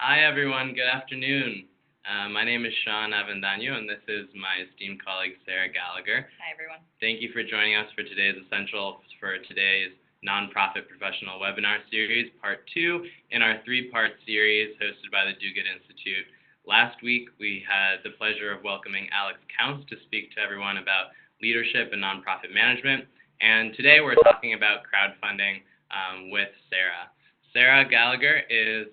Hi, everyone. Good afternoon. My name is Sean Avendaño, and this is my esteemed colleague, Sarah Gallagher. Hi, everyone. Thank you for joining us for today's Essential for today's Nonprofit Professional Webinar Series, Part 2, in our three-part series hosted by the Do-Good Institute. Last week, we had the pleasure of welcoming Alex Counts to speak to everyone about leadership and nonprofit management. And today, we're talking about crowdfunding with Sarah. Sarah Gallagher is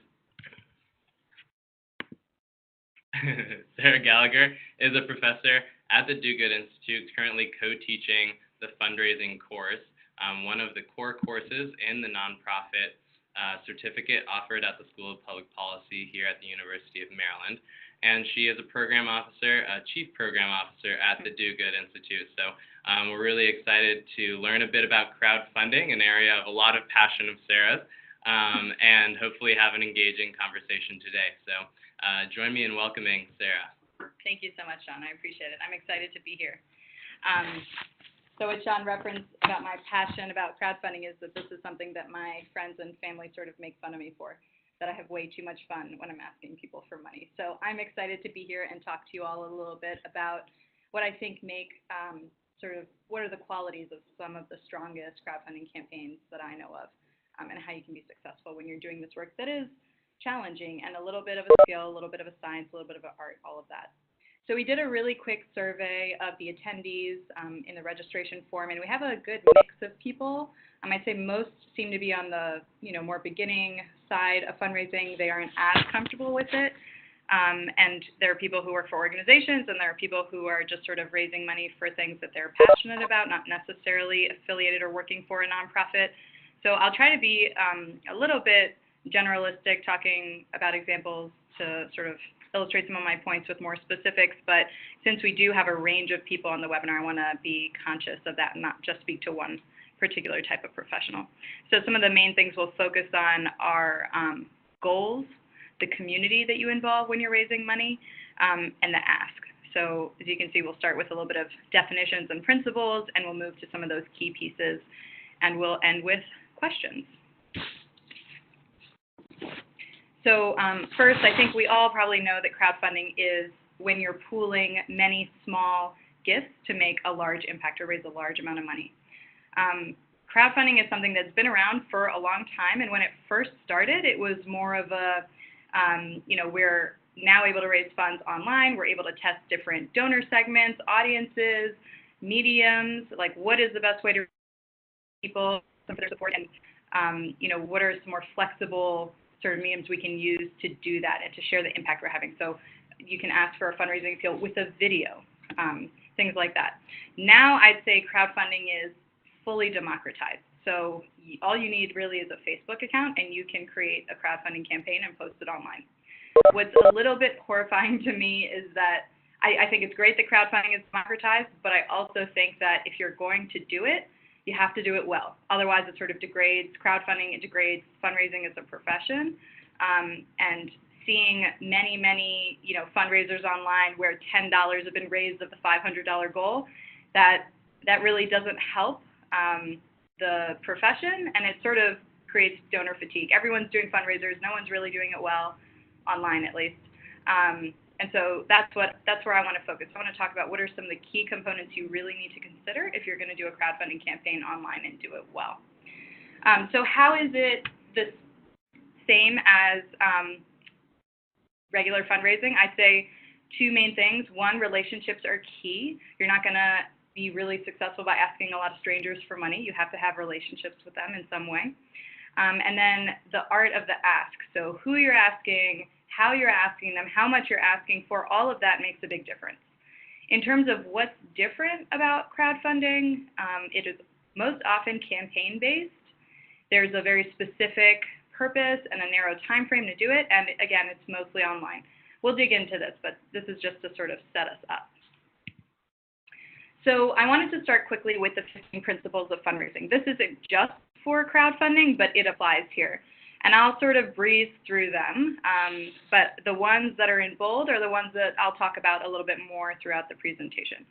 Sarah Gallagher is a professor at the Do-Good Institute, currently co-teaching the fundraising course, one of the core courses in the nonprofit certificate offered at the School of Public Policy here at the University of Maryland. And she is a program officer, a chief program officer at the Do-Good Institute. So we're really excited to learn a bit about crowdfunding, an area of a lot of passion of Sarah's, and hopefully have an engaging conversation today. So join me in welcoming Sarah. Thank you so much, Sean. I appreciate it. I'm excited to be here. So what Sean referenced about my passion about crowdfunding is that this is something that my friends and family sort of make fun of me for, that I have way too much fun when I'm asking people for money. So I'm excited to be here and talk to you all a little bit about what I think make what are the qualities of some of the strongest crowdfunding campaigns that I know of, and how you can be successful when you're doing this work that is challenging and a little bit of a skill, a little bit of a science, a little bit of an art, all of that. So we did a really quick survey of the attendees in the registration form, and we have a good mix of people. I'd say most seem to be on the more beginning side of fundraising. They aren't as comfortable with it. And there are people who work for organizations, and there are people who are just sort of raising money for things that they're passionate about, not necessarily affiliated or working for a nonprofit. So I'll try to be a little bit generalistic, talking about examples to sort of illustrate some of my points with more specifics, but since we do have a range of people on the webinar, I want to be conscious of that and not just speak to one particular type of professional. So some of the main things we'll focus on are goals, the community that you involve when you're raising money, and the ask. So as you can see, we'll start with a little bit of definitions and principles, and we'll move to some of those key pieces, and we'll end with questions. So first, I think we all probably know that crowdfunding is when you're pooling many small gifts to make a large impact or raise a large amount of money. Crowdfunding is something that's been around for a long time, and when it first started, it was more of a, we're now able to raise funds online. We're able to test different donor segments, audiences, mediums, like what is the best way to reach people for their support, and what are some more flexible sort of mediums we can use to do that and to share the impact we're having. So you can ask for a fundraising appeal with a video, things like that. Now I'd say crowdfunding is fully democratized. So all you need really is a Facebook account, and you can create a crowdfunding campaign and post it online. What's a little bit horrifying to me is that I think it's great that crowdfunding is democratized, but I also think that if you're going to do it, you have to do it well. Otherwise, it sort of degrades crowdfunding, it degrades fundraising as a profession. And seeing many, fundraisers online where $10 have been raised of the $500 goal, that really doesn't help the profession, and it sort of creates donor fatigue. Everyone's doing fundraisers, no one's really doing it well, online at least. And so that's where I want to focus. I want to talk about what are some of the key components you really need to consider if you're going to do a crowdfunding campaign online and do it well. So how is it the same as regular fundraising? I'd say two main things. One, relationships are key. You're not going to be really successful by asking a lot of strangers for money. You have to have relationships with them in some way. And then the art of the ask. So who you're asking, how you're asking them, how much you're asking for, all of that makes a big difference. In terms of what's different about crowdfunding, it is most often campaign-based. There's a very specific purpose and a narrow time frame to do it, and again, it's mostly online. We'll dig into this, but this is just to sort of set us up. So I wanted to start quickly with the 15 principles of fundraising. This isn't just for crowdfunding, but it applies here. And I'll sort of breeze through them, but the ones that are in bold are the ones that I'll talk about a little bit more throughout the presentation.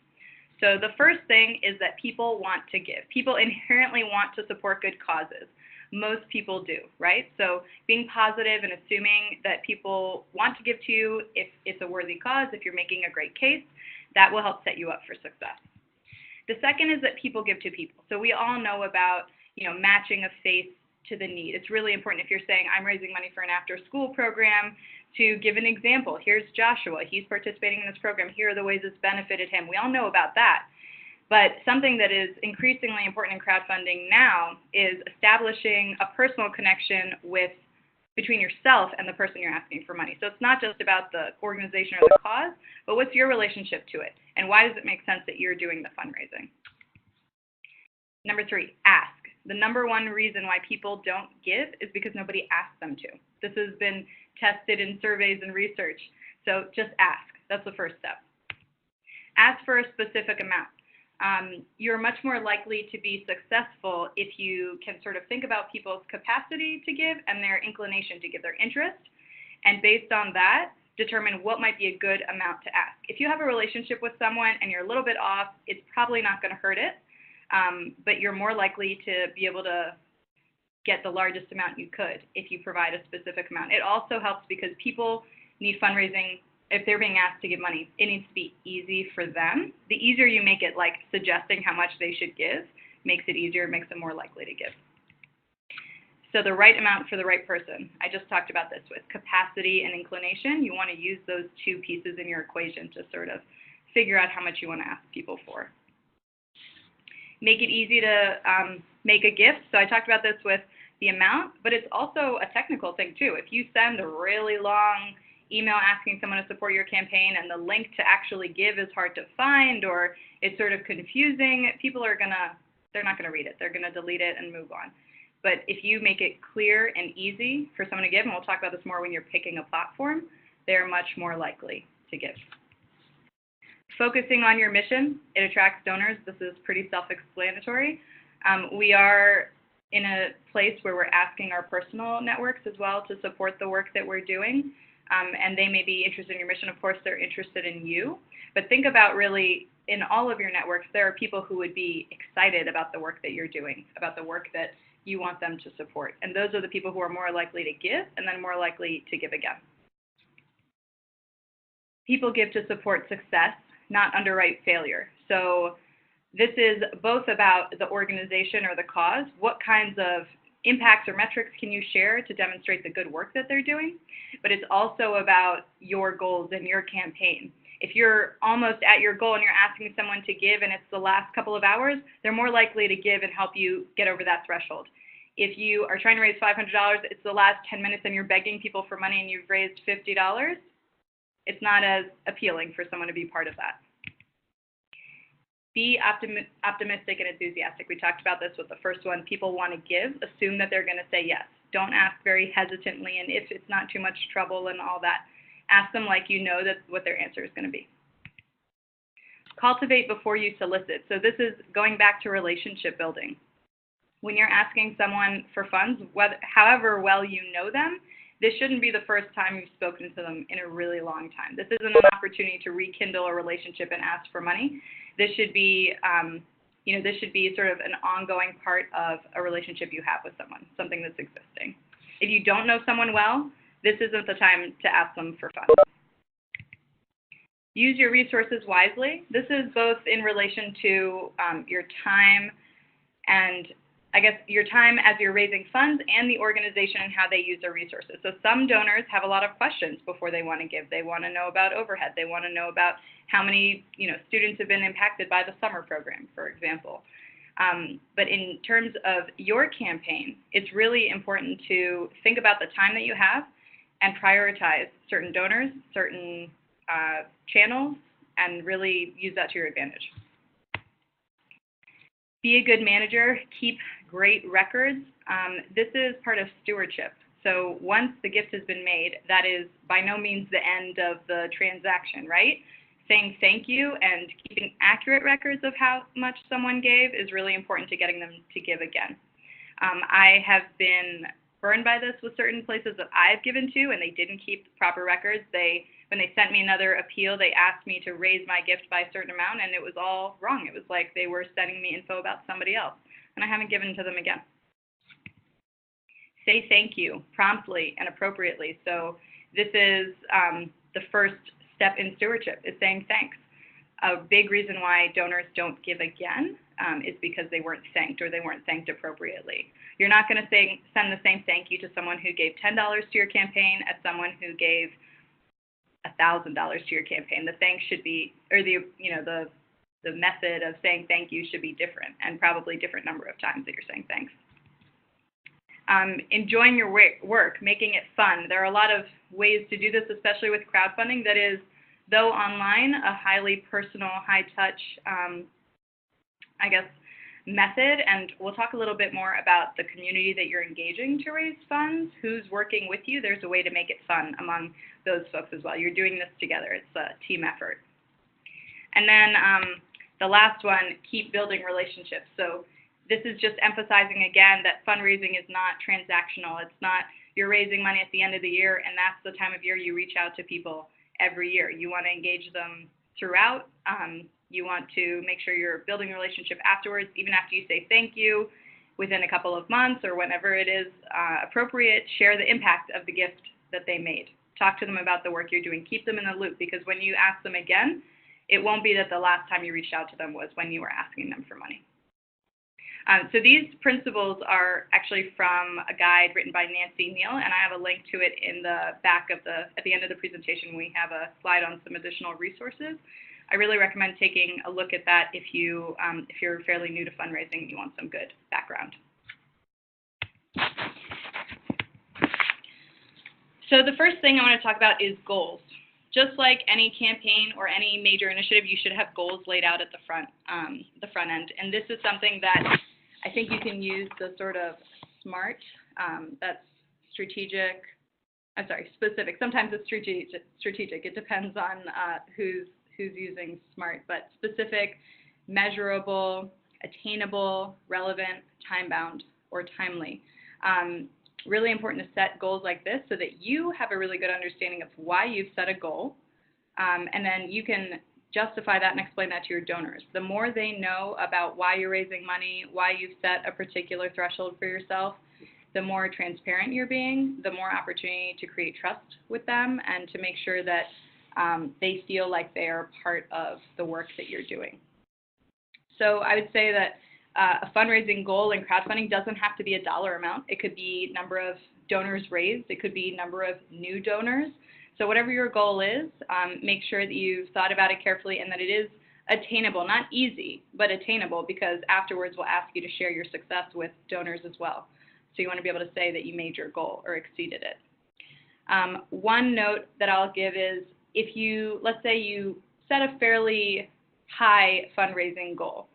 So the first thing is that people want to give. People inherently want to support good causes. Most people do, right? So being positive and assuming that people want to give to you if it's a worthy cause, if you're making a great case, that will help set you up for success. The second is that people give to people. So we all know about, matching a face to the need. It's really important if you're saying, I'm raising money for an after-school program, to give an example. Here's Joshua. He's participating in this program. Here are the ways it's benefited him. We all know about that. But something that is increasingly important in crowdfunding now is establishing a personal connection between yourself and the person you're asking for money. So it's not just about the organization or the cause, but what's your relationship to it? And why does it make sense that you're doing the fundraising? Number 3, ask. The number one reason why people don't give is because nobody asks them to. This has been tested in surveys and research. So just ask. That's the first step. Ask for a specific amount. You're much more likely to be successful if you can sort of think about people's capacity to give and their inclination to give, their interest, and based on that, determine what might be a good amount to ask. If you have a relationship with someone and you're a little bit off, it's probably not going to hurt it, but you're more likely to be able to get the largest amount you could if you provide a specific amount. It also helps because people need fundraising. If they're being asked to give money, it needs to be easy for them. The easier you make it, like suggesting how much they should give, makes it easier, makes them more likely to give. So the right amount for the right person. I just talked about this with capacity and inclination. You want to use those two pieces in your equation to sort of figure out how much you want to ask people for. Make it easy to make a gift. So I talked about this with the amount, but it's also a technical thing too. If you send a really long email asking someone to support your campaign and the link to actually give is hard to find or it's sort of confusing, people are they're not gonna read it. They're gonna delete it and move on. But if you make it clear and easy for someone to give, and we'll talk about this more when you're picking a platform, they're much more likely to give. Focusing on your mission, it attracts donors. This is pretty self-explanatory. We are in a place where we're asking our personal networks as well to support the work that we're doing. And they may be interested in your mission. Of course, they're interested in you. But think about really, in all of your networks, there are people who would be excited about the work that you're doing, about the work that you want them to support. And those are the people who are more likely to give and then more likely to give again. People give to support success, not underwrite failure. So this is both about the organization or the cause. What kinds of impacts or metrics can you share to demonstrate the good work that they're doing? But it's also about your goals and your campaign. If you're almost at your goal and you're asking someone to give and it's the last couple of hours, they're more likely to give and help you get over that threshold. If you are trying to raise $500, it's the last 10 minutes and you're begging people for money and you've raised $50, it's not as appealing for someone to be part of that. Be optimistic and enthusiastic. We talked about this with the first one. People want to give. Assume that they're going to say yes. Don't ask very hesitantly and if it's not too much trouble and all that. Ask them like you know that what their answer is going to be. Cultivate before you solicit. So this is going back to relationship building. When you're asking someone for funds, however well you know them, this shouldn't be the first time you've spoken to them in a really long time. This isn't an opportunity to rekindle a relationship and ask for money. This should be, this should be sort of an ongoing part of a relationship you have with someone, something that's existing. If you don't know someone well, this isn't the time to ask them for funds. Use your resources wisely. This is both in relation to your time and I guess your time as you're raising funds and the organization and how they use their resources. So some donors have a lot of questions before they want to give. They want to know about overhead. They want to know about how many students have been impacted by the summer program, for example. But in terms of your campaign, it's really important to think about the time that you have and prioritize certain donors, certain channels, and really use that to your advantage. Be a good manager. Keep great records. This is part of stewardship. So once the gift has been made, that is by no means the end of the transaction, right? Saying thank you and keeping accurate records of how much someone gave is really important to getting them to give again. I have been burned by this with certain places that I've given to, and they didn't keep proper records. When they sent me another appeal, they asked me to raise my gift by a certain amount, and it was all wrong. It was like they were sending me info about somebody else, and I haven't given to them again. Say thank you promptly and appropriately. So this is the first step in stewardship, is saying thanks. A big reason why donors don't give again is because they weren't thanked, or they weren't thanked appropriately. You're not going to send the same thank you to someone who gave $10 to your campaign as someone who gave $1,000 to your campaign. The thanks should be, or the method of saying thank you should be different, and probably different number of times that you're saying thanks. Enjoying your work, making it fun. There are a lot of ways to do this, especially with crowdfunding, that is, though online, a highly personal, high-touch, method. And we'll talk a little bit more about the community that you're engaging to raise funds, who's working with you. There's a way to make it fun among those folks as well. You're doing this together. It's a team effort. And then the last one, keep building relationships. So this is just emphasizing again that fundraising is not transactional. It's not you're raising money at the end of the year and that's the time of year you reach out to people every year. You want to engage them throughout. You want to make sure you're building a relationship afterwards, even after you say thank you, within a couple of months or whenever it is appropriate. Share the impact of the gift that they made. Talk to them about the work you're doing. Keep them in the loop, because when you ask them again, it won't be that the last time you reached out to them was when you were asking them for money. So these principles are actually from a guide written by Nancy Neal, and I have a link to it in the back of at the end of the presentation. We have a slide on some additional resources. I really recommend taking a look at that if you're fairly new to fundraising and you want some good background. So the first thing I want to talk about is goals. Just like any campaign or any major initiative, you should have goals laid out at the front end. And this is something that I think you can use the sort of SMART, that's strategic, specific. Sometimes it's strategic. It depends on who's using SMART, but specific, measurable, attainable, relevant, time-bound, or timely. Really important to set goals like this so that you have a really good understanding of why you've set a goal, and then you can justify that and explain that to your donors. The more they know about why you're raising money, why you've set a particular threshold for yourself, the more transparent you're being, the more opportunity to create trust with them and to make sure that they feel like they are part of the work that you're doing. So I would say that a fundraising goal in crowdfunding doesn't have to be a dollar amount. It could be number of donors raised. It could be number of new donors. So whatever your goal is, make sure that you've thought about it carefully and that it is attainable, not easy, but attainable, because afterwards we'll ask you to share your success with donors as well. So you want to be able to say that you made your goal or exceeded it. One note that I'll give is, let's say you set a fairly high fundraising goal.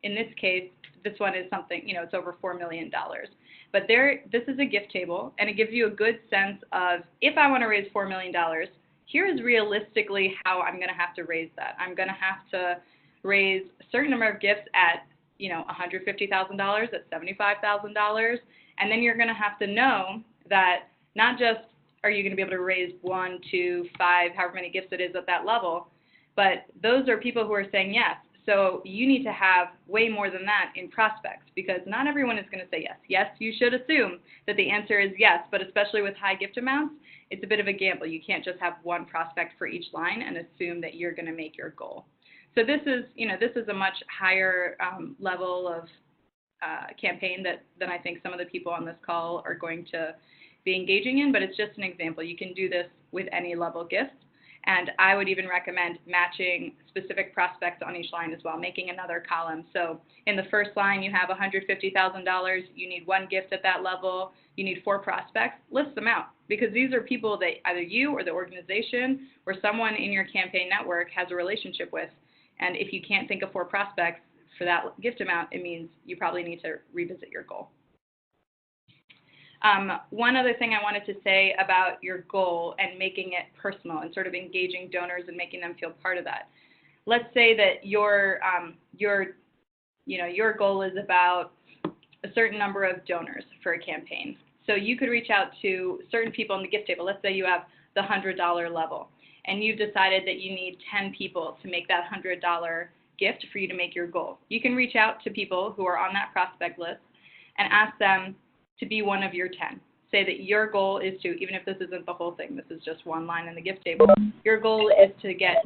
In this case, this one is something, it's over $4 million. But this is a gift table, and it gives you a good sense of, if I want to raise $4 million, here is realistically how I'm going to have to raise that. I'm going to have to raise a certain number of gifts at, $150,000, at $75,000, and then you're going to have to know that not just are you going to be able to raise 1, 2, 5, however many gifts it is at that level, but those are people who are saying yes. So you need to have way more than that in prospects, because not everyone is going to say yes. Yes, you should assume that the answer is yes, but especially with high gift amounts, it's a bit of a gamble. You can't just have one prospect for each line and assume that you're going to make your goal. So this is a much higher level of campaign than I think some of the people on this call are going to be engaging in, but it's just an example. You can do this with any level gift. And I would even recommend matching specific prospects on each line as well, making another column. So in the first line, you have $150,000. You need one gift at that level. You need 4 prospects. List them out, because these are people that either you or the organization or someone in your campaign network has a relationship with. And if you can't think of 4 prospects for that gift amount, it means you probably need to revisit your goal. One other thing I wanted to say about your goal and making it personal and sort of engaging donors and making them feel part of that. Let's say that your goal is about a certain number of donors for a campaign. So you could reach out to certain people in the gift table. Let's say you have the $100 level, and you've decided that you need 10 people to make that $100 gift for you to make your goal. You can reach out to people who are on that prospect list and ask them, to be one of your 10. Say that your goal is to, even if this isn't the whole thing, this is just one line in the gift table, your goal is to get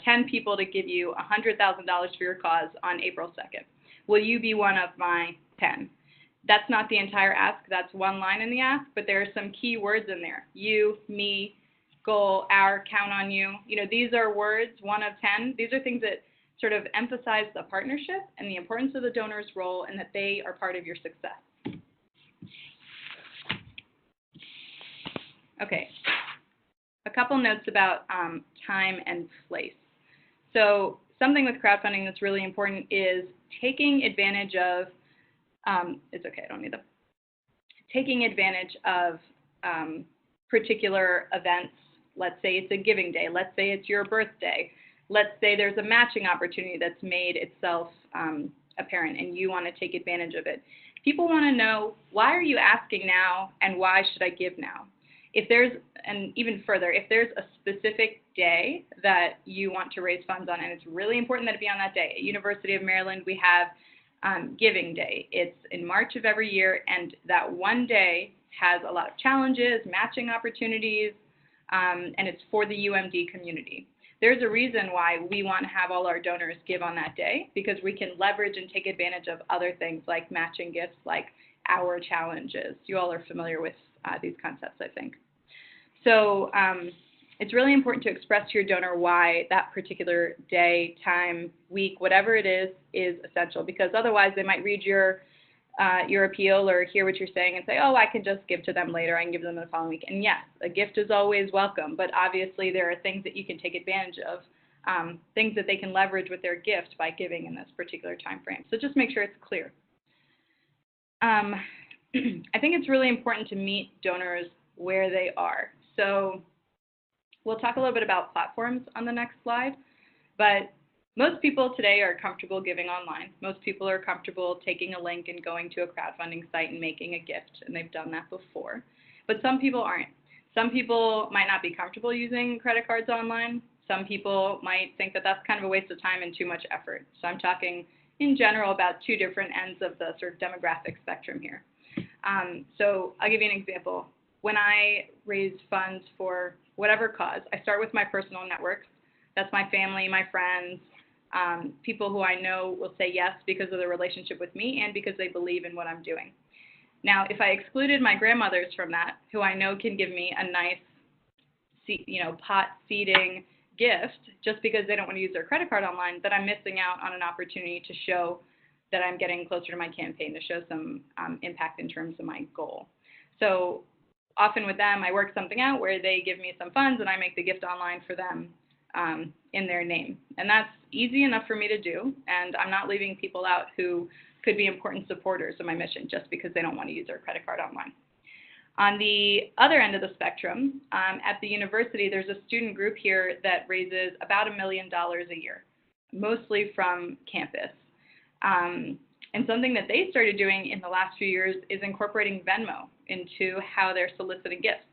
10 people to give you $100,000 for your cause on April 2nd. Will you be one of my 10? That's not the entire ask, that's one line in the ask, but there are some key words in there. You, me, goal, our, count on you. You know, these are words, 1 of 10. These are things that sort of emphasize the partnership and the importance of the donor's role and that they are part of your success. Okay, a couple notes about time and place. So something with crowdfunding that's really important is taking advantage of, it's okay, I don't need them, taking advantage of particular events. Let's say it's a giving day. Let's say it's your birthday. Let's say there's a matching opportunity that's made itself apparent and you want to take advantage of it. People want to know, why are you asking now and why should I give now? If there's, and even further, if there's a specific day that you want to raise funds on, and it's really important that it be on that day. At University of Maryland, we have Giving Day. It's in March of every year, and that one day has a lot of challenges, matching opportunities, and it's for the UMD community. There's a reason why we want to have all our donors give on that day, because we can leverage and take advantage of other things like matching gifts, like our challenges. You all are familiar with these concepts, I think. So it's really important to express to your donor why that particular day, time, week, whatever it is essential, because otherwise they might read your appeal or hear what you're saying and say, oh, I can just give to them later, I can give them the following week. And yes, a gift is always welcome, but obviously there are things that you can take advantage of, things that they can leverage with their gift by giving in this particular time frame. So just make sure it's clear. I think it's really important to meet donors where they are. So we'll talk a little bit about platforms on the next slide, but most people today are comfortable giving online. Most people are comfortable taking a link and going to a crowdfunding site and making a gift, and they've done that before. But some people aren't. Some people might not be comfortable using credit cards online. Some people might think that that's kind of a waste of time and too much effort. So I'm talking in general about two different ends of the sort of demographic spectrum here. So I'll give you an example. When I raise funds for whatever cause, I start with my personal networks. That's my family, my friends, people who I know will say yes because of their relationship with me and because they believe in what I'm doing. Now, if I excluded my grandmothers from that, who I know can give me a nice, pot seeding gift just because they don't want to use their credit card online, then I'm missing out on an opportunity to show that I'm getting closer to my campaign, to show some impact in terms of my goal. So often with them, I work something out where they give me some funds and I make the gift online for them in their name. And that's easy enough for me to do, and I'm not leaving people out who could be important supporters of my mission just because they don't want to use their credit card online. On the other end of the spectrum, at the university, there's a student group here that raises about $1 million a year, mostly from campus. And something that they started doing in the last few years is incorporating Venmo into how they're soliciting gifts.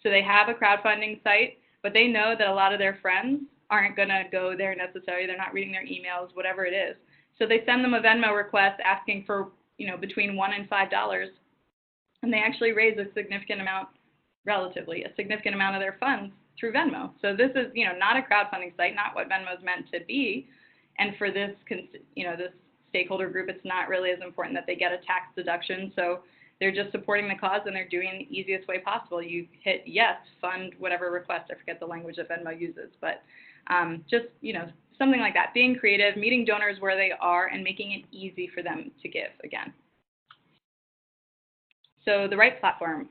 So they have a crowdfunding site, but they know that a lot of their friends aren't going to go there necessarily. They're not reading their emails, whatever it is. So they send them a Venmo request asking for, between $1 and $5, and they actually raise a significant amount, relatively, a significant amount of their funds through Venmo. So this is, not a crowdfunding site, not what Venmo is meant to be. And for this, this stakeholder group, it's not really as important that they get a tax deduction. So they're just supporting the cause and they're doing it the easiest way possible. You hit yes, fund whatever request. I forget the language that Venmo uses, but just, something like that. Being creative, meeting donors where they are, and making it easy for them to give again. So the right platform.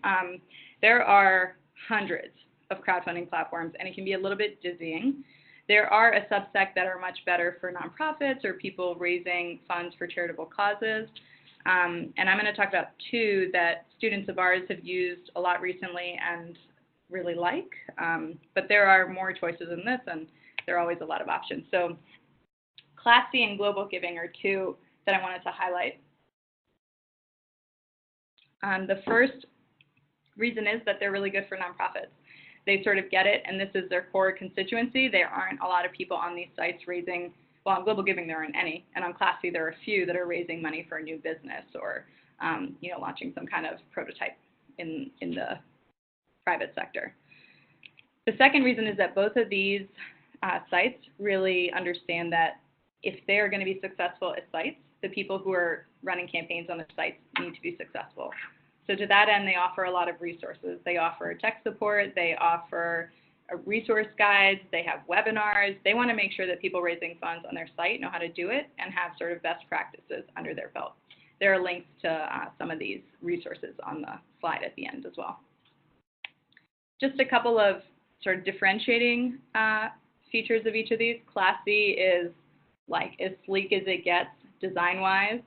There are hundreds of crowdfunding platforms, and it can be a little bit dizzying. There are a subset that are much better for nonprofits or people raising funds for charitable causes. And I'm going to talk about two that students of ours have used a lot recently and really like. But there are more choices in this, and there are always a lot of options. So Classy and GlobalGiving are two that I wanted to highlight. The first reason is that they're really good for nonprofits. They sort of get it, and this is their core constituency. There aren't a lot of people on these sites raising, well, on GlobalGiving there aren't any, and on Classy there are a few that are raising money for a new business or launching some kind of prototype in the private sector. The second reason is that both of these sites really understand that if they're going to be successful as sites, the people who are running campaigns on their sites need to be successful. So to that end, they offer a lot of resources. They offer tech support, they offer resource guides, they have webinars. They want to make sure that people raising funds on their site know how to do it and have sort of best practices under their belt. There are links to some of these resources on the slide at the end as well. Just a couple of sort of differentiating features of each of these. Classy is like as sleek as it gets design-wise.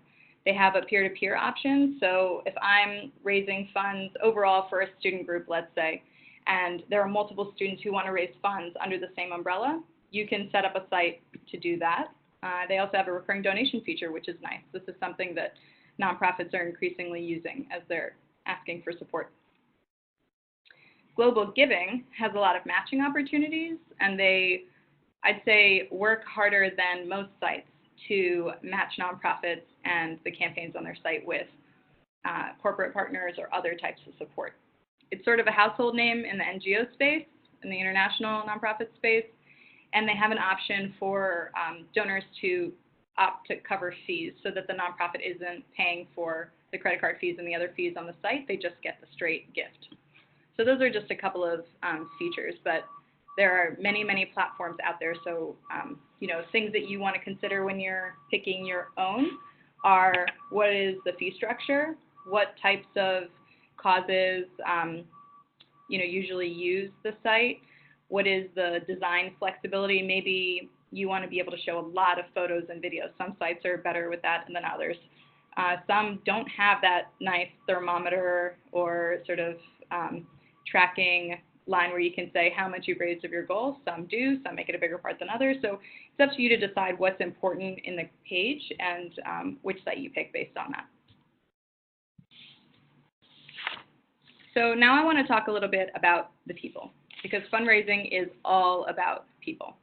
They have a peer-to-peer option. So if I'm raising funds overall for a student group, let's say, and there are multiple students who want to raise funds under the same umbrella, you can set up a site to do that. They also have a recurring donation feature, which is nice. This is something that nonprofits are increasingly using as they're asking for support. GlobalGiving has a lot of matching opportunities, and they, I'd say, work harder than most sites to match nonprofits and the campaigns on their site with corporate partners or other types of support. It's sort of a household name in the NGO space, in the international nonprofit space, and they have an option for donors to opt to cover fees so that the nonprofit isn't paying for the credit card fees and the other fees on the site. They just get the straight gift. So those are just a couple of features, but there are many, many platforms out there. So, things that you want to consider when you're picking your own are what is the fee structure, what types of causes, usually use the site, what is the design flexibility. Maybe you want to be able to show a lot of photos and videos. Some sites are better with that than others. Some don't have that nice thermometer or sort of tracking line where you can say how much you've raised of your goals. Some do, some make it a bigger part than others. So it's up to you to decide what's important in the page and which site you pick based on that. So now I want to talk a little bit about the people, because fundraising is all about people.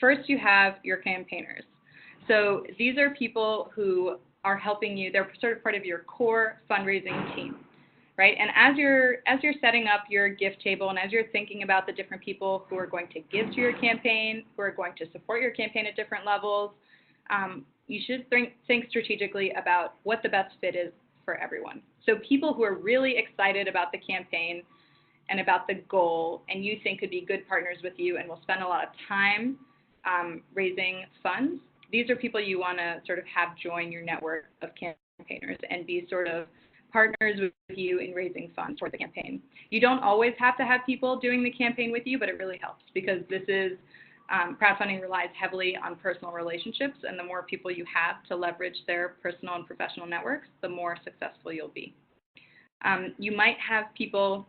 First, you have your campaigners. So these are people who are helping you. They're sort of part of your core fundraising team, right? And as you're setting up your gift table and as you're thinking about the different people who are going to give to your campaign, who are going to support your campaign at different levels, you should think strategically about what the best fit is for everyone. So people who are really excited about the campaign and about the goal and you think could be good partners with you and will spend a lot of time raising funds, these are people you want to sort of have join your network of campaigners and be sort of partners with you in raising funds for the campaign. You don't always have to have people doing the campaign with you, but it really helps because this is crowdfunding relies heavily on personal relationships, and the more people you have to leverage their personal and professional networks, the more successful you'll be. You might have people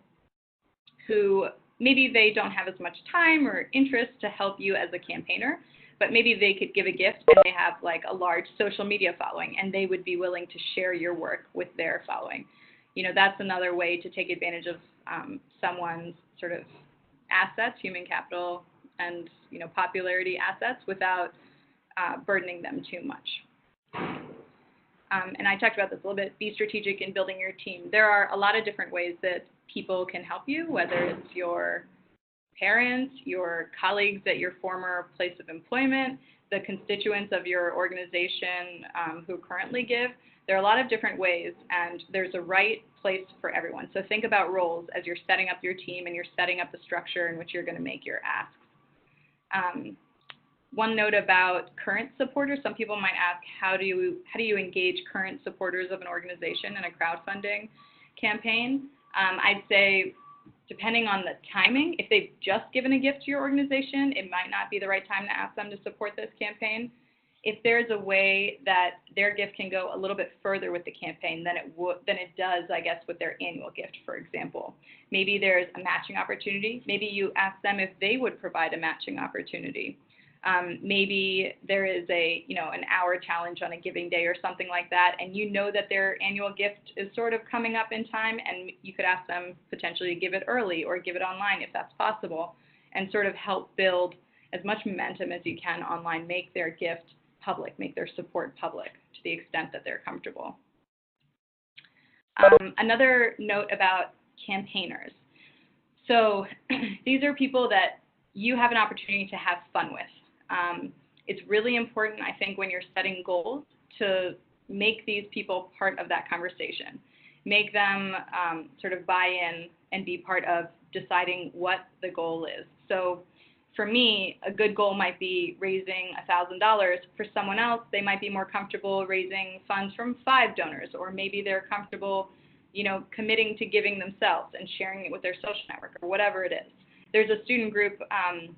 who maybe they don't have as much time or interest to help you as a campaigner, but maybe they could give a gift and they have like a large social media following and they would be willing to share your work with their following. That's another way to take advantage of someone's sort of assets, human capital, and popularity assets without burdening them too much. And I talked about this a little bit, be strategic in building your team. There are a lot of different ways that people can help you, whether it's your parents, your colleagues at your former place of employment, the constituents of your organization who currently give. There are a lot of different ways, and there's a right place for everyone. So think about roles as you're setting up your team and you're setting up the structure in which you're going to make your asks. One note about current supporters. Some people might ask, how do you engage current supporters of an organization in a crowdfunding campaign? I'd say, depending on the timing, if they've just given a gift to your organization, it might not be the right time to ask them to support this campaign. If there's a way that their gift can go a little bit further with the campaign than it does, I guess, with their annual gift, for example. Maybe there's a matching opportunity. Maybe you ask them if they would provide a matching opportunity. Maybe there is an hour challenge on a giving day or something like that, and you know that their annual gift is sort of coming up in time, and you could ask them potentially to give it early or give it online if that's possible, and sort of help build as much momentum as you can online, make their gift public, make their support public, to the extent that they're comfortable. Another note about campaigners. So these are people that you have an opportunity to have fun with. It's really important, I think, when you're setting goals to make these people part of that conversation. Make them sort of buy in and be part of deciding what the goal is. So for me, a good goal might be raising $1,000. For someone else, they might be more comfortable raising funds from 5 donors, or maybe they're comfortable, committing to giving themselves and sharing it with their social network or whatever it is. There's a student group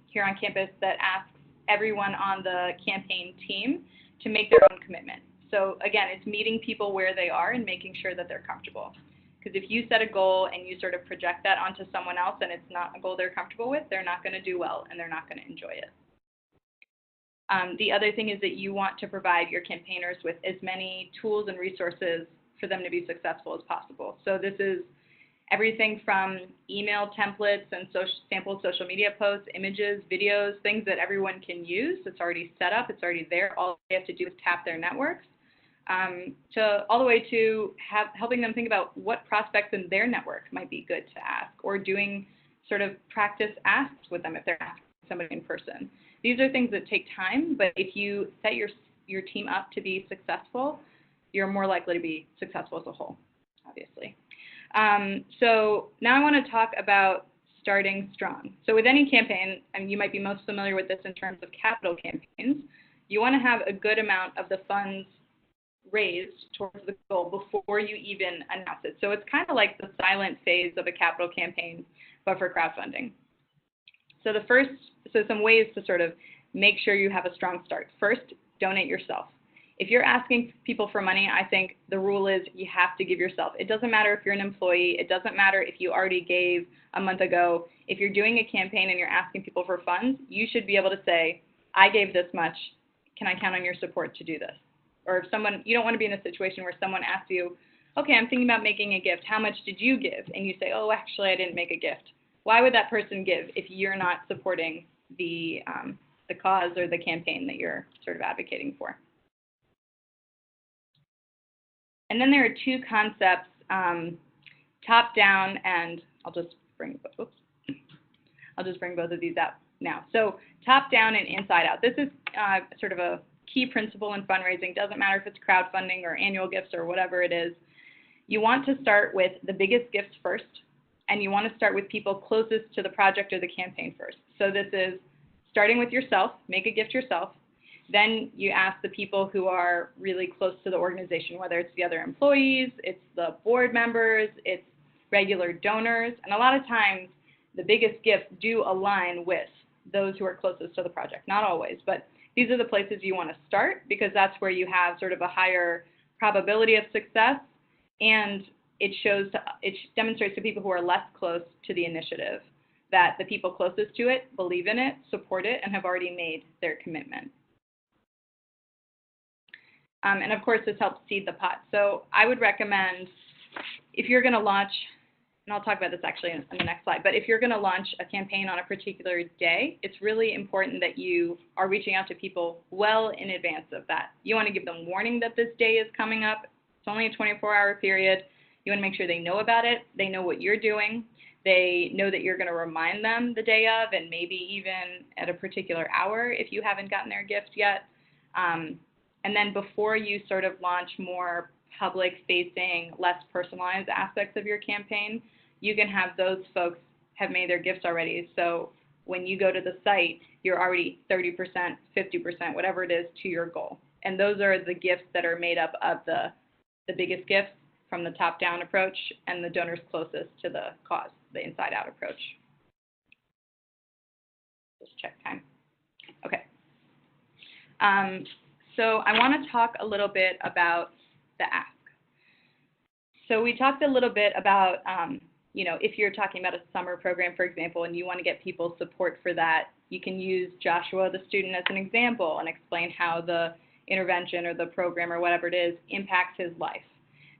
here on campus that asks everyone on the campaign team to make their own commitment. So again, it's meeting people where they are and making sure that they're comfortable. Because if you set a goal and you sort of project that onto someone else and it's not a goal they're comfortable with, they're not going to do well and they're not going to enjoy it. The other thing is that you want to provide your campaigners with as many tools and resources for them to be successful as possible. So this is everything from email templates and sample social media posts, images, videos, things that everyone can use. It's already set up, it's already there. All they have to do is tap their networks. To all the way to helping them think about what prospects in their network might be good to ask, or doing sort of practice asks with them if they're asking somebody in person. These are things that take time, but if you set your team up to be successful, you're more likely to be successful as a whole, obviously. So now I want to talk about starting strong. So with any campaign, and you might be most familiar with this in terms of capital campaigns, you want to have a good amount of the funds raised towards the goal before you even announce it. So it's kind of like the silent phase of a capital campaign, but for crowdfunding. So some ways to sort of make sure you have a strong start. First, donate yourself. If you're asking people for money, I think the rule is you have to give yourself. It doesn't matter if you're an employee. It doesn't matter if you already gave a month ago. If you're doing a campaign and you're asking people for funds, you should be able to say, I gave this much. Can I count on your support to do this? Or if you don't want to be in a situation where someone asks you, okay, I'm thinking about making a gift. How much did you give? And you say, oh, actually, I didn't make a gift. Why would that person give if you're not supporting the cause or the campaign that you're sort of advocating for? And then there are two concepts, top down, and I'll just bring both of these out now. So top down and inside out. This is sort of a key principle in fundraising. Doesn't matter if it's crowdfunding or annual gifts or whatever it is. You want to start with the biggest gifts first, and you want to start with people closest to the project or the campaign first. So this is starting with yourself, make a gift yourself. Then you ask the people who are really close to the organization, whether it's the other employees, it's the board members, it's regular donors. And a lot of times, the biggest gifts do align with those who are closest to the project. Not always, but these are the places you want to start because that's where you have sort of a higher probability of success, and it demonstrates to people who are less close to the initiative that the people closest to it believe in it, support it, and have already made their commitment. And of course, this helps seed the pot. So I would recommend, if you're going to launch, and I'll talk about this actually in the next slide, but if you're going to launch a campaign on a particular day, it's really important that you are reaching out to people well in advance of that. You want to give them warning that this day is coming up. It's only a 24-hour period. You want to make sure they know about it. They know what you're doing. They know that you're going to remind them the day of, and maybe even at a particular hour if you haven't gotten their gift yet. And then before you sort of launch more public-facing, less personalized aspects of your campaign, you can have those folks have made their gifts already. So when you go to the site, you're already 30%, 50%, whatever it is, to your goal. And those are the gifts that are made up of the biggest gifts from the top-down approach and the donors closest to the cause, the inside-out approach. Just check time. Okay. So I want to talk a little bit about the ask. So we talked a little bit about, if you're talking about a summer program, for example, and you want to get people support for that, you can use Joshua, the student, as an example and explain how the intervention or the program or whatever it is impacts his life.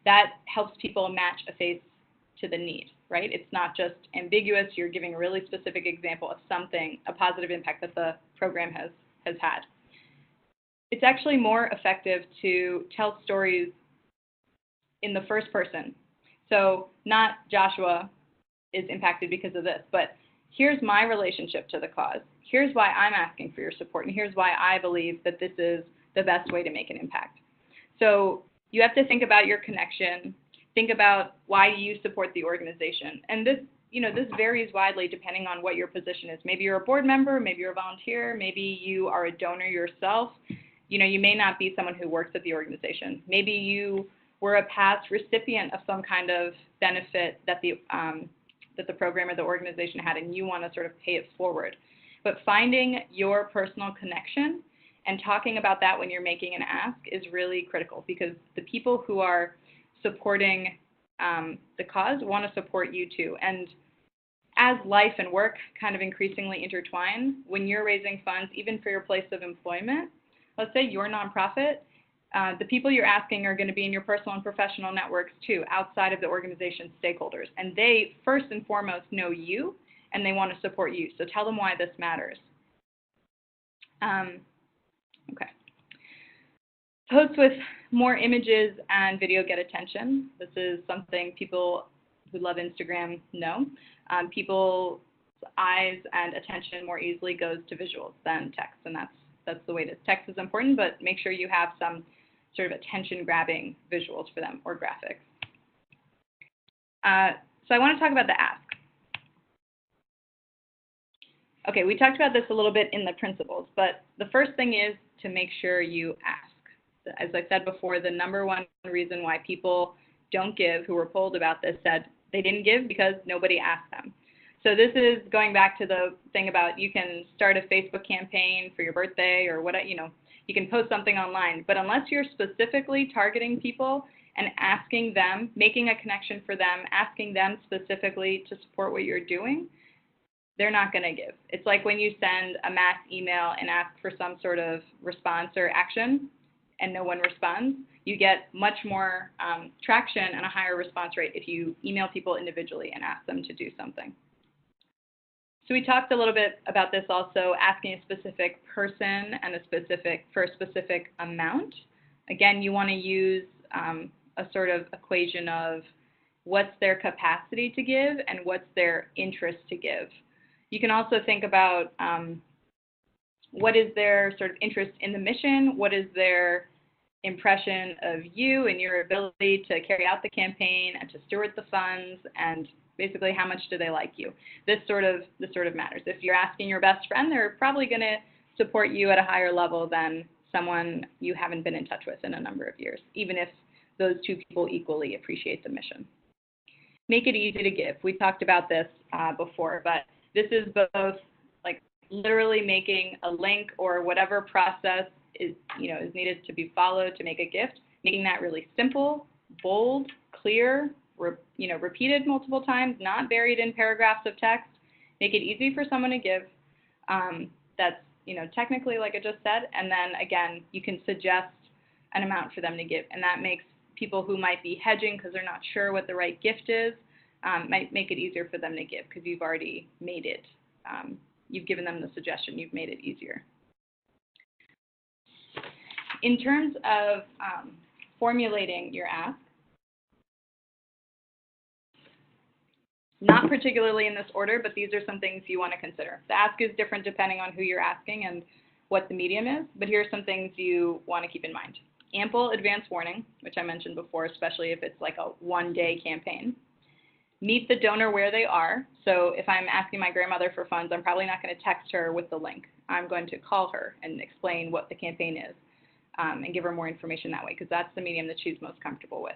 That helps people match a face to the need, right? It's not just ambiguous. You're giving a really specific example of something, a positive impact that the program has had. it's actually more effective to tell stories in the first person. So not Joshua is impacted because of this, but here's my relationship to the cause. Here's why I'm asking for your support, and here's why I believe that this is the best way to make an impact. So you have to think about your connection, think about why you support the organization. And this, this varies widely depending on what your position is. Maybe you're a board member, maybe you're a volunteer, maybe you are a donor yourself. You may not be someone who works at the organization. Maybe you were a past recipient of some kind of benefit that the program or the organization had, and you want to sort of pay it forward. But finding your personal connection and talking about that when you're making an ask is really critical, because the people who are supporting the cause want to support you too. And as life and work kind of increasingly intertwine, when you're raising funds, even for your place of employment, let's say your nonprofit, the people you're asking are going to be in your personal and professional networks too, outside of the organization's stakeholders. And they first and foremost know you, and they want to support you. So tell them why this matters. Okay. Posts with more images and video get attention. This is something people who love Instagram know. People's eyes and attention more easily goes to visuals than text, and that's the way it is. Text is important, but make sure you have some sort of attention-grabbing visuals for them or graphics. So I want to talk about the ask. Okay, we talked about this a little bit in the principles, but the first thing is to make sure you ask. As I said before, the number one reason why people don't give, who were polled about this, said they didn't give because nobody asked them. So this is going back to the thing about you can start a Facebook campaign for your birthday or what, you can post something online, but unless you're specifically targeting people and asking them, making a connection for them, asking them specifically to support what you're doing, they're not going to give. It's like when you send a mass email and ask for some sort of response or action and no one responds, you get much more traction and a higher response rate if you email people individually and ask them to do something. So we talked a little bit about this also, asking a specific person and for a specific amount. Again, you want to use a sort of equation of what's their capacity to give and what's their interest to give. You can also think about what is their sort of interest in the mission, what is their impression of you and your ability to carry out the campaign and to steward the funds, and basically how much do they like you. This sort of matters. If you're asking your best friend, they're probably going to support you at a higher level than someone you haven't been in touch with in a number of years, even if those two people equally appreciate the mission. Make it easy to give. We talked about this before, but this is both like literally making a link or whatever process is needed to be followed to make a gift, making that really simple, bold, clear, repeated multiple times, not buried in paragraphs of text. Make it easy for someone to give. That's technically, like I just said, and then again, you can suggest an amount for them to give, and that makes people who might be hedging because they're not sure what the right gift is, might make it easier for them to give because you've already made it. You've given them the suggestion. You've made it easier. In terms of formulating your ask, not particularly in this order, but these are some things you want to consider. The ask is different depending on who you're asking and what the medium is, but here are some things you want to keep in mind. Ample advance warning, which I mentioned before, especially if it's like a one-day campaign. Meet the donor where they are. So if I'm asking my grandmother for funds, I'm probably not going to text her with the link. I'm going to call her and explain what the campaign is and give her more information that way, because that's the medium that she's most comfortable with.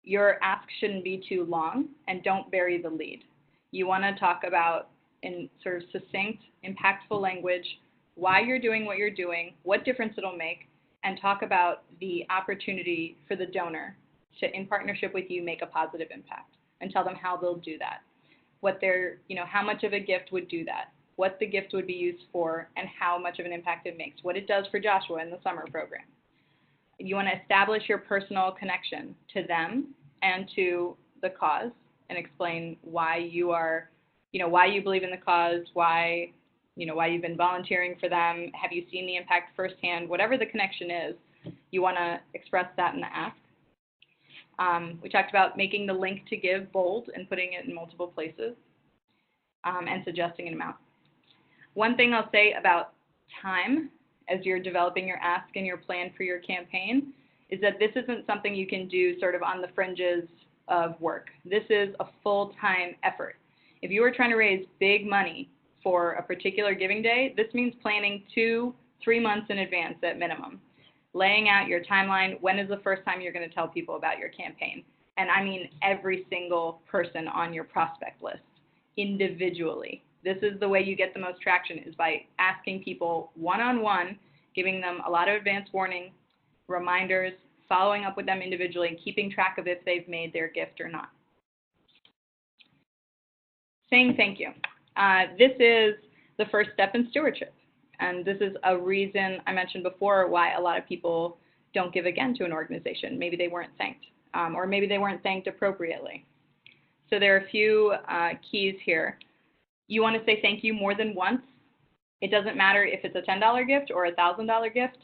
Your ask shouldn't be too long, and don't bury the lead. You want to talk about, in sort of succinct, impactful language, why you're doing what you're doing, what difference it'll make, and talk about the opportunity for the donor to, in partnership with you, make a positive impact, and tell them how they'll do that, what their, how much of a gift would do that, what the gift would be used for, and how much of an impact it makes, what it does for Joshua in the summer program. You want to establish your personal connection to them and to the cause, and explain why you are, why you believe in the cause, why why you've been volunteering for them. Have you seen the impact firsthand? Whatever the connection is, you want to express that in the ask. We talked about making the link to give bold and putting it in multiple places, and suggesting an amount. One thing I'll say about time as you're developing your ask and your plan for your campaign is that this isn't something you can do sort of on the fringes of work. This is a full-time effort. If you are trying to raise big money for a particular giving day, this means planning 2-3 months in advance at minimum. Laying out your timeline, when is the first time you're going to tell people about your campaign? And I mean every single person on your prospect list, individually. This is the way you get the most traction, is by asking people one-on-one, giving them a lot of advance warning, reminders, following up with them individually, and keeping track of if they've made their gift or not. Saying thank you. This is the first step in stewardship. And this is a reason I mentioned before why a lot of people don't give again to an organization. Maybe they weren't thanked, or maybe they weren't thanked appropriately. So there are a few keys here. You want to say thank you more than once. It doesn't matter if it's a $10 gift or a $1,000 gift.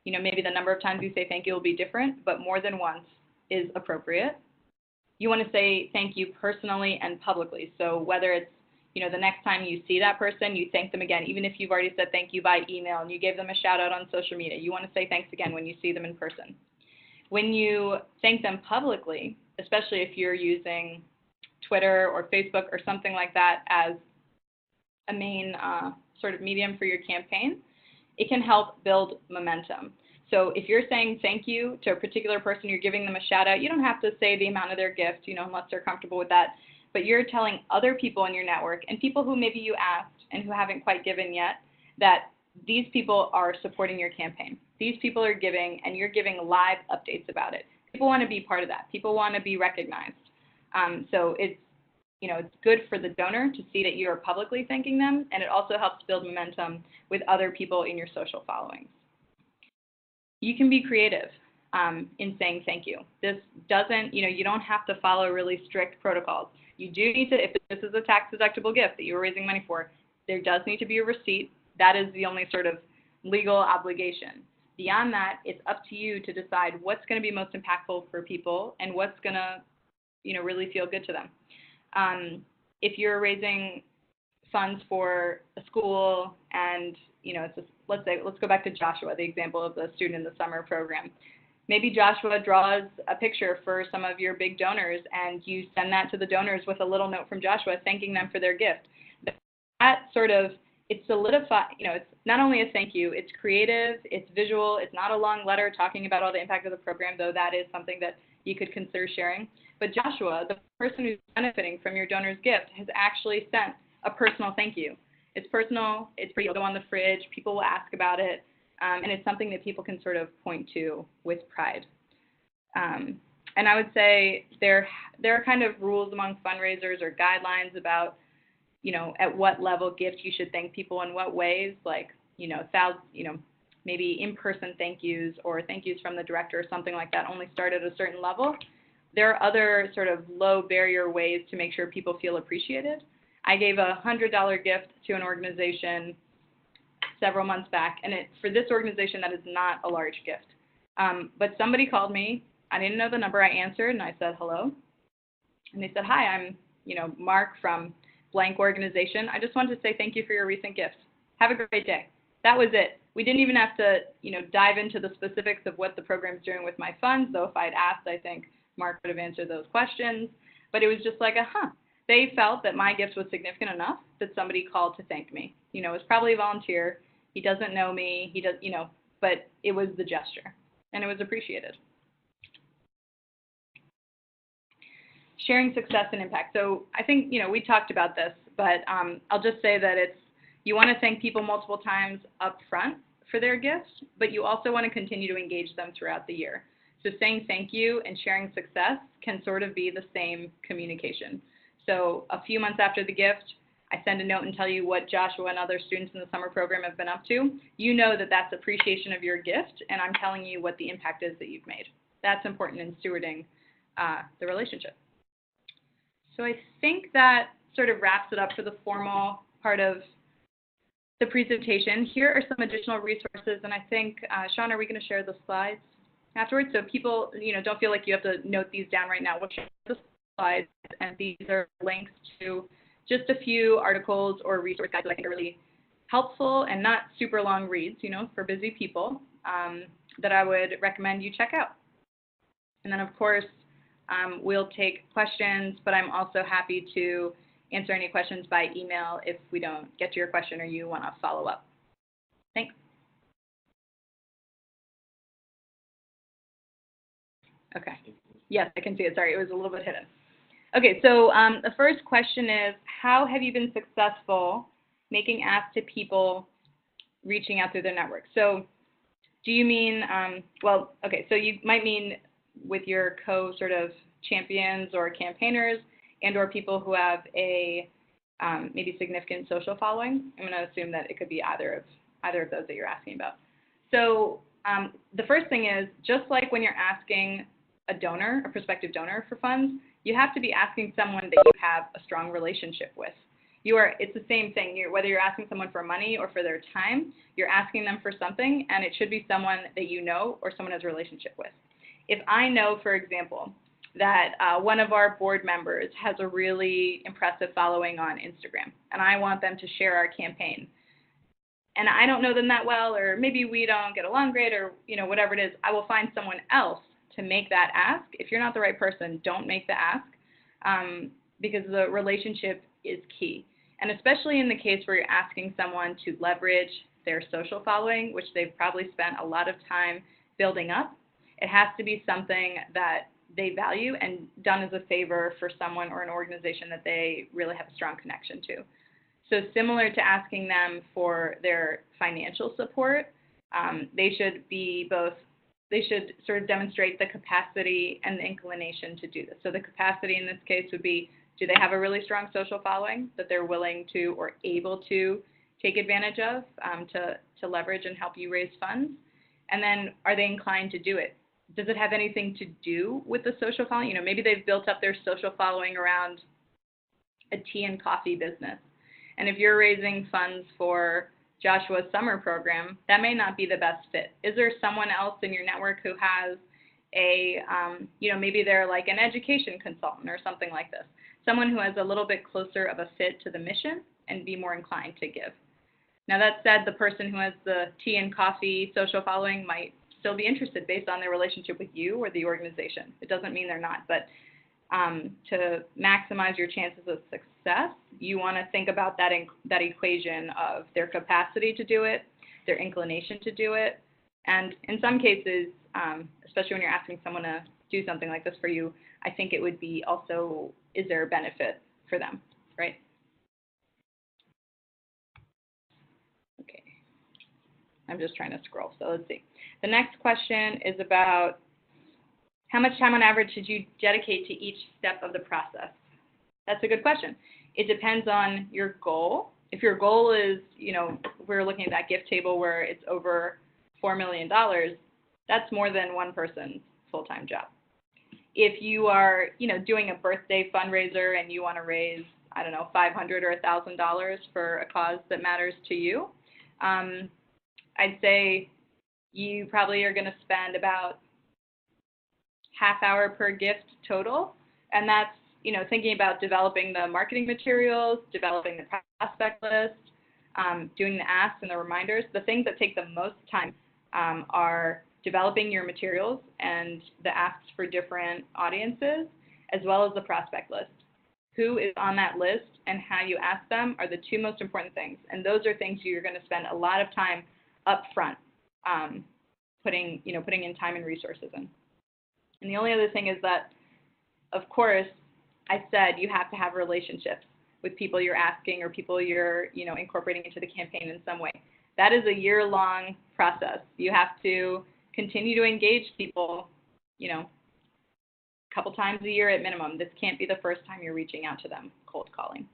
Maybe the number of times you say thank you will be different, but more than once is appropriate. You want to say thank you personally and publicly. So whether it's the next time you see that person, you thank them again, even if you've already said thank you by email and you gave them a shout out on social media. You want to say thanks again when you see them in person. When you thank them publicly, especially if you're using Twitter or Facebook or something like that as a main sort of medium for your campaign, it can help build momentum. So if you're saying thank you to a particular person, you're giving them a shout out, you don't have to say the amount of their gift, unless they're comfortable with that. But you're telling other people in your network and people who maybe you asked and who haven't quite given yet that these people are supporting your campaign. These people are giving, and you're giving live updates about it. People want to be part of that. People want to be recognized. So it's good for the donor to see that you are publicly thanking them, and it also helps build momentum with other people in your social followings. You can be creative in saying thank you. This doesn't, you don't have to follow really strict protocols. You do need to, if this is a tax-deductible gift that you were raising money for, there does need to be a receipt. That is the only sort of legal obligation. Beyond that, it's up to you to decide what's going to be most impactful for people and what's going to, really feel good to them. If you're raising funds for a school and, let's go back to Joshua, the example of the student in the summer program. Maybe Joshua draws a picture for some of your big donors, and you send that to the donors with a little note from Joshua thanking them for their gift. That sort of, it solidifies, it's not only a thank you, it's creative, it's visual, it's not a long letter talking about all the impact of the program, though that is something that you could consider sharing. But Joshua, the person who's benefiting from your donor's gift, has actually sent a personal thank you. It's personal, it's pretty, it'll go on the fridge, people will ask about it. And it's something that people can sort of point to with pride. And I would say there are kind of rules among fundraisers or guidelines about, at what level gift you should thank people in what ways, like, maybe in-person thank yous or thank yous from the director or something like that only start at a certain level. There are other sort of low barrier ways to make sure people feel appreciated. I gave a $100 gift to an organization several months back, and for this organization, that is not a large gift. But somebody called me. I didn't know the number. I answered, and I said, hello. And they said, hi, I'm, Mark from blank organization. I just wanted to say thank you for your recent gift. Have a great day. That was it. We didn't even have to, dive into the specifics of what the program's doing with my funds, though if I'd asked, I think Mark would have answered those questions. But it was just like, They felt that my gift was significant enough that somebody called to thank me. It was probably a volunteer. He doesn't know me. He does, but it was the gesture, and it was appreciated. Sharing success and impact. So I think, we talked about this, but I'll just say that you want to thank people multiple times up front for their gifts, but you also want to continue to engage them throughout the year. So saying thank you and sharing success can sort of be the same communication. So a few months after the gift, I send a note and tell you what Joshua and other students in the summer program have been up to. You know that that's appreciation of your gift, and I'm telling you what the impact is that you've made. That's important in stewarding the relationship. So I think that sort of wraps it up for the formal part of the presentation. Here are some additional resources, and I think, Sean, are we going to share the slides afterwards? So people, don't feel like you have to note these down right now. We'll share the slides, and these are links to just a few articles or resource guides that I think are really helpful and not super long reads, for busy people, that I would recommend you check out. And then, of course, we'll take questions, but I'm also happy to answer any questions by email if we don't get to your question or you want to follow up. Thanks. Okay. Yes, I can see it. Sorry, it was a little bit hidden. Okay, so the first question is, how have you been successful making asks to people reaching out through their network? So do you mean, so you might mean with your sort of champions or campaigners and or people who have a maybe significant social following. I'm going to assume that it could be either of those that you're asking about. So the first thing is, just like when you're asking a donor, a prospective donor for funds, you have to be asking someone that you have a strong relationship with. It's the same thing. Whether you're asking someone for money or for their time, you're asking them for something, and it should be someone that you know or someone has a relationship with. If I know, for example, that one of our board members has a really impressive following on Instagram, and I want them to share our campaign, and I don't know them that well, or maybe we don't get along great, or whatever it is, I will find someone else to make that ask. If you're not the right person, don't make the ask, because the relationship is key. And especially in the case where you're asking someone to leverage their social following, which they've probably spent a lot of time building up, it has to be something that they value and done as a favor for someone or an organization that they really have a strong connection to. So similar to asking them for their financial support, they should sort of demonstrate the capacity and the inclination to do this. So the capacity in this case would be, do they have a really strong social following that they're willing to or able to take advantage of to leverage and help you raise funds? And then are they inclined to do it? Does it have anything to do with the social following? Maybe they've built up their social following around a tea and coffee business. And if you're raising funds for Joshua's summer program, that may not be the best fit. Is there someone else in your network who has maybe they're like an education consultant or something like this, someone who has a little bit closer of a fit to the mission and be more inclined to give. Now, that said, the person who has the tea and coffee social following might still be interested based on their relationship with you or the organization. It doesn't mean they're not, but to maximize your chances of success, you want to think about that equation of their capacity to do it, their inclination to do it, and in some cases, especially when you're asking someone to do something like this for you, I think it would be also, is there a benefit for them, right? Okay. I'm just trying to scroll, so let's see. The next question is about how much time on average should you dedicate to each step of the process? That's a good question. It depends on your goal. If your goal is, we're looking at that gift table where it's over $4 million, that's more than one person's full-time job. If you are, doing a birthday fundraiser and you want to raise, I don't know, $500 or $1,000 for a cause that matters to you, I'd say you probably are going to spend about half hour per gift total, and that's thinking about developing the marketing materials, developing the prospect list, doing the asks and the reminders. The things that take the most time are developing your materials and the asks for different audiences, as well as the prospect list. Who is on that list and how you ask them are the two most important things, and those are things you're going to spend a lot of time up front putting in time and resources in. And the only other thing is that, of course, I said you have to have relationships with people you're asking or people you're, incorporating into the campaign in some way. That is a year-long process. You have to continue to engage people, a couple times a year at minimum. This can't be the first time you're reaching out to them, cold calling.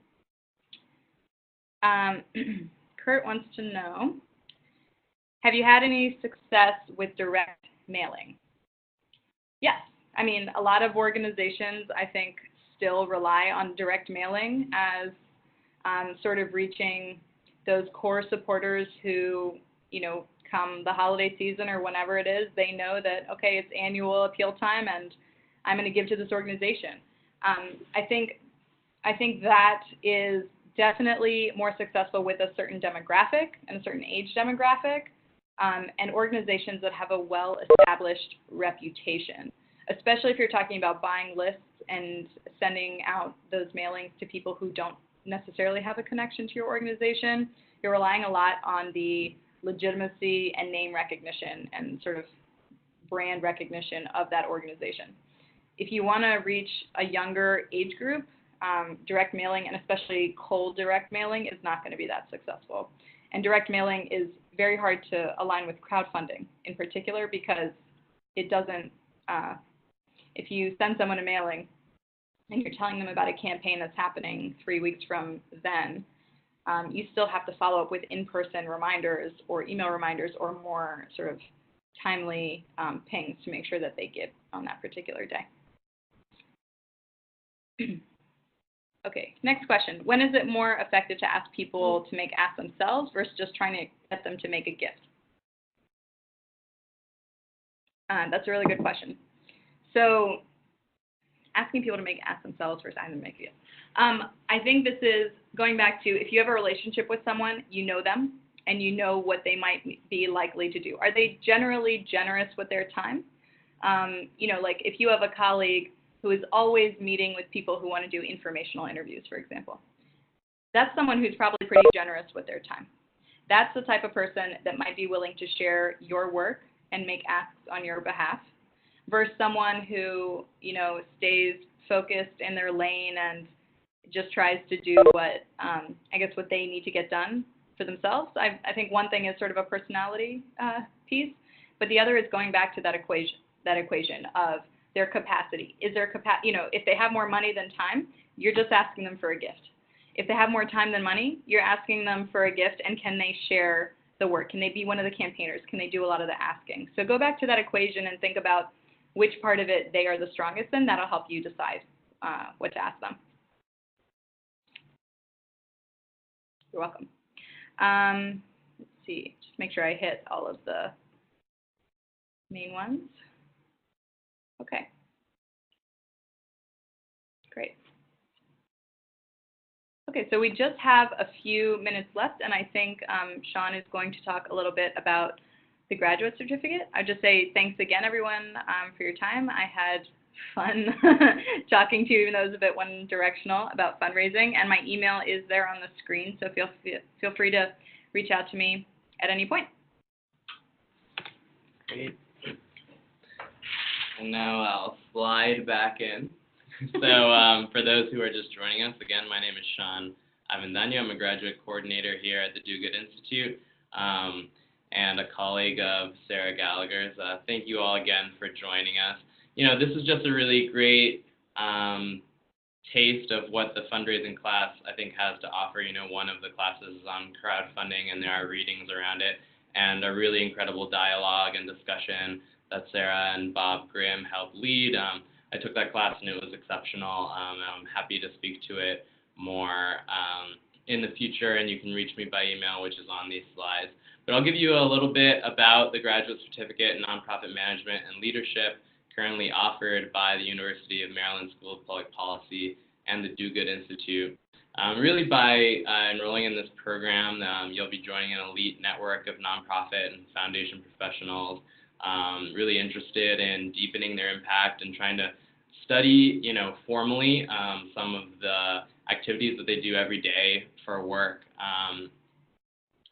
Kurt wants to know, have you had any success with direct mailing? Yes. I mean, a lot of organizations, I think, still rely on direct mailing as sort of reaching those core supporters who, come the holiday season or whenever it is, they know that, okay, it's annual appeal time and I'm going to give to this organization. I think that is definitely more successful with a certain demographic and a certain age demographic, and organizations that have a well-established reputation, especially if you're talking about buying lists and sending out those mailings to people who don't necessarily have a connection to your organization. You're relying a lot on the legitimacy and name recognition and sort of brand recognition of that organization. If you want to reach a younger age group, direct mailing, and especially cold direct mailing, is not going to be that successful. And direct mailing is very hard to align with crowdfunding in particular, because it doesn't, if you send someone a mailing and you're telling them about a campaign that's happening 3 weeks from then, you still have to follow up with in-person reminders or email reminders or more sort of timely pings to make sure that they give on that particular day. Okay, next question. When is it more effective to ask people to make asks themselves versus just trying to get them to make a gift? That's a really good question. So asking people to make asks themselves versus asking them to make a gift. I think this is going back to, if you have a relationship with someone, you know them, and you know what they might be likely to do. Are they generally generous with their time? Like if you have a colleague who is always meeting with people who want to do informational interviews, for example, that's someone who's probably pretty generous with their time. That's the type of person that might be willing to share your work and make asks on your behalf, versus someone who, stays focused in their lane and just tries to do what they need to get done for themselves. I think one thing is sort of a personality piece, but the other is going back to that equation of their capacity. Is their if they have more money than time, you're just asking them for a gift. If they have more time than money, you're asking them for a gift, and can they share the work? Can they be one of the campaigners? Can they do a lot of the asking? So go back to that equation and think about which part of it they are the strongest in. That'll help you decide what to ask them. You're welcome. Let's see, just make sure I hit all of the main ones. Okay. Great. Okay, so we just have a few minutes left, and I think Sean is going to talk a little bit about the graduate certificate. I'd just say thanks again, everyone, for your time. I had fun talking to you, even though it was a bit one-directional, about fundraising, and my email is there on the screen, so feel free to reach out to me at any point. Great. And now I'll slide back in. So for those who are just joining us, again, my name is Sean Avendaño. I'm a graduate coordinator here at the Do Good Institute and a colleague of Sarah Gallagher's. Thank you all again for joining us. This is just a really great taste of what the fundraising class, I think, has to offer. One of the classes is on crowdfunding, and there are readings around it, and a really incredible dialogue and discussion that Sarah and Bob Grimm helped lead. I took that class, and it was exceptional. I'm happy to speak to it more in the future, and you can reach me by email, which is on these slides. But I'll give you a little bit about the Graduate Certificate in Nonprofit Management and Leadership, currently offered by the University of Maryland School of Public Policy and the Do Good Institute. Really, by enrolling in this program, you'll be joining an elite network of nonprofit and foundation professionals really interested in deepening their impact and trying to study, formally some of the activities that they do every day for work,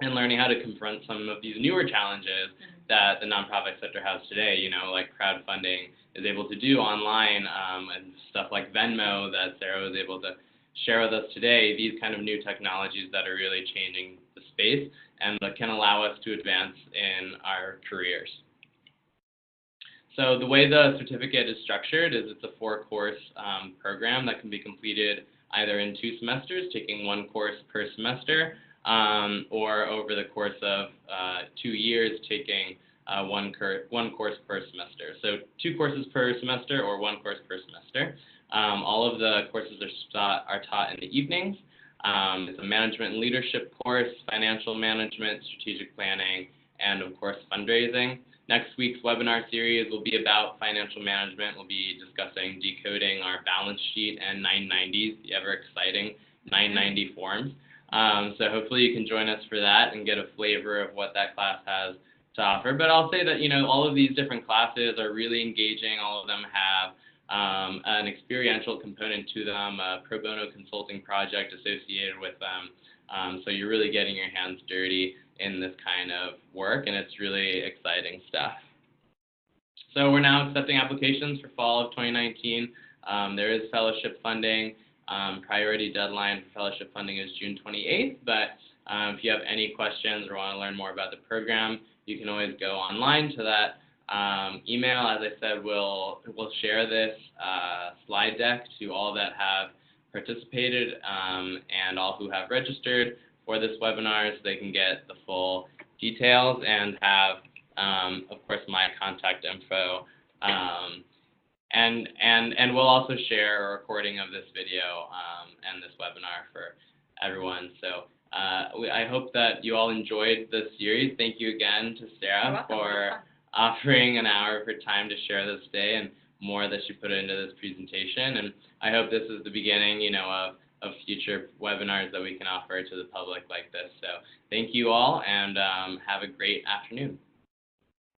and learning how to confront some of these newer challenges that the nonprofit sector has today, like crowdfunding is able to do online, and stuff like Venmo that Sarah was able to share with us today, these kind of new technologies that are really changing the space and that can allow us to advance in our careers. So the way the certificate is structured is it's a 4-course program that can be completed either in 2 semesters, taking 1 course per semester, or over the course of 2 years, taking one course per semester. So 2 courses per semester or 1 course per semester. All of the courses are taught in the evenings, It's a management and leadership course, financial management, strategic planning, and of course fundraising. Next week's webinar series will be about financial management. We'll be discussing decoding our balance sheet and 990s, the ever exciting 990 forms. So hopefully you can join us for that and get a flavor of what that class has to offer. But I'll say that, all of these different classes are really engaging. All of them have an experiential component to them, a pro bono consulting project associated with them. So you're really getting your hands dirty in this kind of work, and it's really exciting stuff. So we're now accepting applications for fall of 2019. There is fellowship funding. Priority deadline for fellowship funding is June 28th, but if you have any questions or want to learn more about the program, you can always go online to that email. As I said, we'll share this slide deck to all that have participated and all who have registered for this webinar, so they can get the full details and have, of course, my contact info. And we'll also share a recording of this video and this webinar for everyone. So I hope that you all enjoyed this series. Thank you again to Sarah for offering an hour of her time to share this today, and more that she put into this presentation. And I hope this is the beginning, of future webinars that we can offer to the public like this. So thank you all, and have a great afternoon.